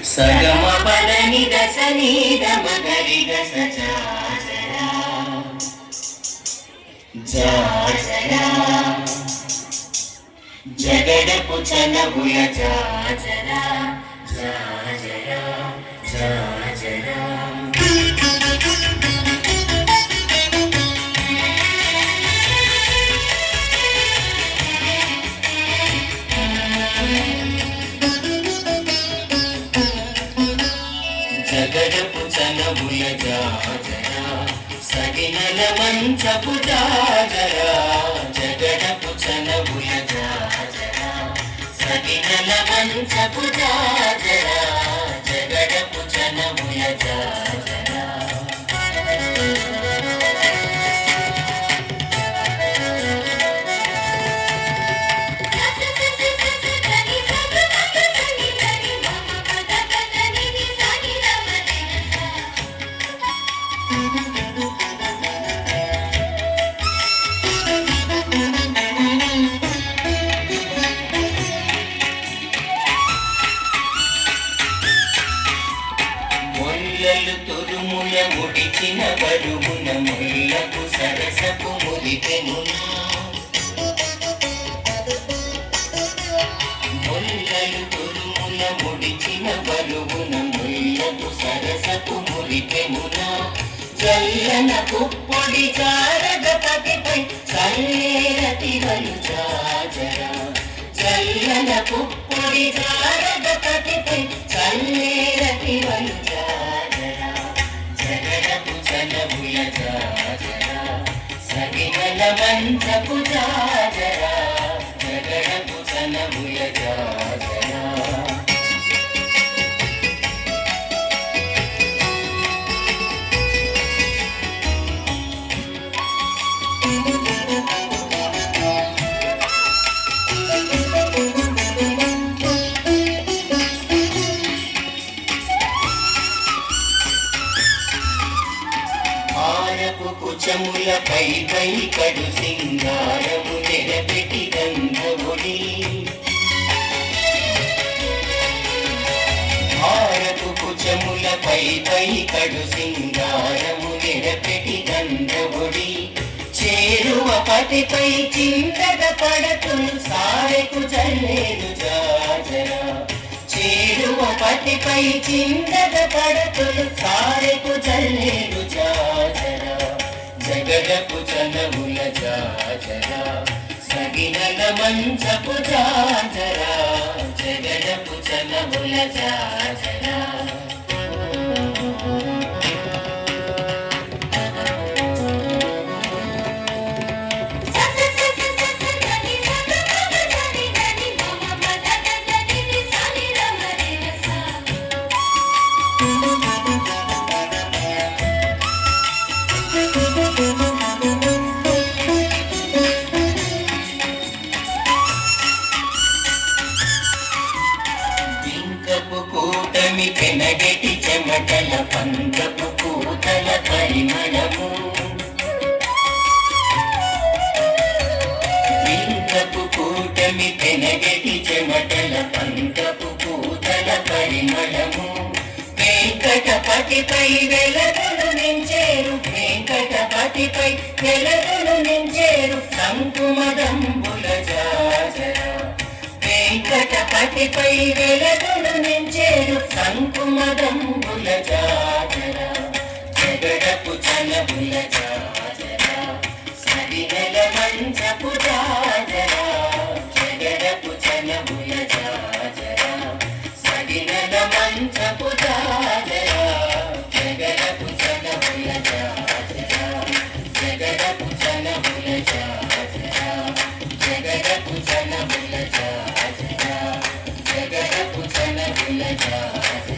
సగమ పదని దశ నీద మగరి దశ జాజరా జగడపు చనబుల జాజరా జాజరా జాజరా జగడపు చనబుల జాజరా సగినల మంచపు జాజరా జగడపు చనబుల జాజరా సగినల మంచపు జాజరా జగడపు చనబుల జాజరా తురుముల ముడిచిన బరువున ముళ్ళకు సరసపు మురిపెనున ముళ్ళలు తురుముల ముడిచిన బరువున ముళ్ళకు సరసపు మురిపెనున జల్లన పుప్పొడి జారగపతిపై చల్లేరతివలు జాజరా జల్లన పుప్పొడి జారగపతిపై చల్లేరతివలు జాజరా జగడపు చనబుల జాజరా సగినల మంచపు జాజరా జగడపు చనబుల జాజరా కుచములపై పై కడు సింగారము నెరపెట్టి గంధముడి భారపు కుచములపై పై కడు సింగారము నెరపెట్టి గంధముడి చేరువ పతిపై చింతగ పడతులు సారెకు జల్లేరు జాజరా చేరువ పతిపై చింతగ పడతులు సారెకు జల్లేరు జాజరా జగడపు చనబుల జాజరా సగినల మంచపు జాజరా జగడపు చనబుల జాజరా కూటమి పెనగటి చెమటల పంకపు పూతల పరిమళము వింకపు కూటమి పెనగటి చెమటల పంకపు పూతల పరిమళము వెంకటపతిపై వెలగలు నించేరు వెంకటపతిపై వెలగలు నించేరు సంకుమదంబుల జాజరా వెంకటపతిపై వెలగలు నించేరు సంకుమదంబుల జాజరా జగడపు చనబుల జాజరా సగినల మంచపు జాజరా జగడపు చనబుల జాజరా సగినల మంచపు జాజరా జగడపు చనబుల జాజరా జగడపు చనబుల జాజరా జగడపు చనబుల జాజరా జగడపు చనబుల జాజరా